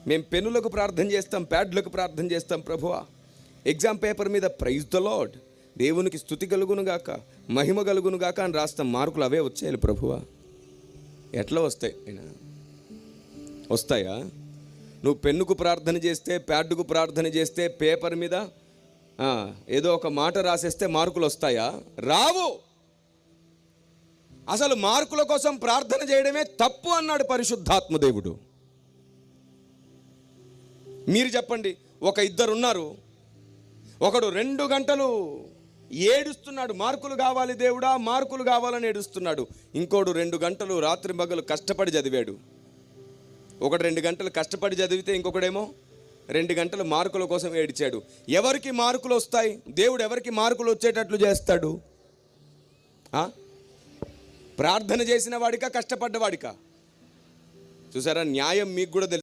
మేము పెన్నులకు ప్రార్థన చేస్తాం, ప్యాడ్లకు ప్రార్థన చేస్తాం. ప్రభువా ఎగ్జామ్ పేపర్ మీద ప్రైజ్ ద లార్డ్, దేవునికి స్తుతి కలుగును గాక, మహిమ కలుగును గాక అని రాస్తాం. మార్కులు అవే వచ్చేయాలి. ప్రభువా ఎట్లా వస్తాయి? వస్తాయా? నువ్వు పెన్నుకు ప్రార్థన చేస్తే, ప్యాడ్కు ప్రార్థన చేస్తే, పేపర్ మీద ఏదో ఒక మాట రాసేస్తే మార్కులు వస్తాయా? రావు. అసలు మార్కుల కోసం ప్రార్థన చేయడమే తప్పు అన్నాడు పరిశుద్ధాత్మ దేవుడు. మీరు చెప్పండి, ఒక ఇద్దరు ఉన్నారు, ఒకడు 2 గంటలు ఏడుస్తున్నాడు, మార్కులు కావాలి దేవుడా, మార్కులు కావాలని ఏడుస్తున్నాడు. ఇంకోడు 2 గంటలు రాత్రి పగలు కష్టపడి చదివాడు. ఒకడు 2 గంటలు కష్టపడి చదివితే ఇంకొకడేమో 2 గంటలు మార్కుల కోసం ఏడిచాడు. ఎవరికి మార్కులు వస్తాయి? దేవుడు ఎవరికి మార్కులు వచ్చేటట్లు చేస్తాడు? ప్రార్థన చేసిన వాడికా, కష్టపడ్డవాడికా? చూసారా, న్యాయం మీకు కూడా తెలుసు.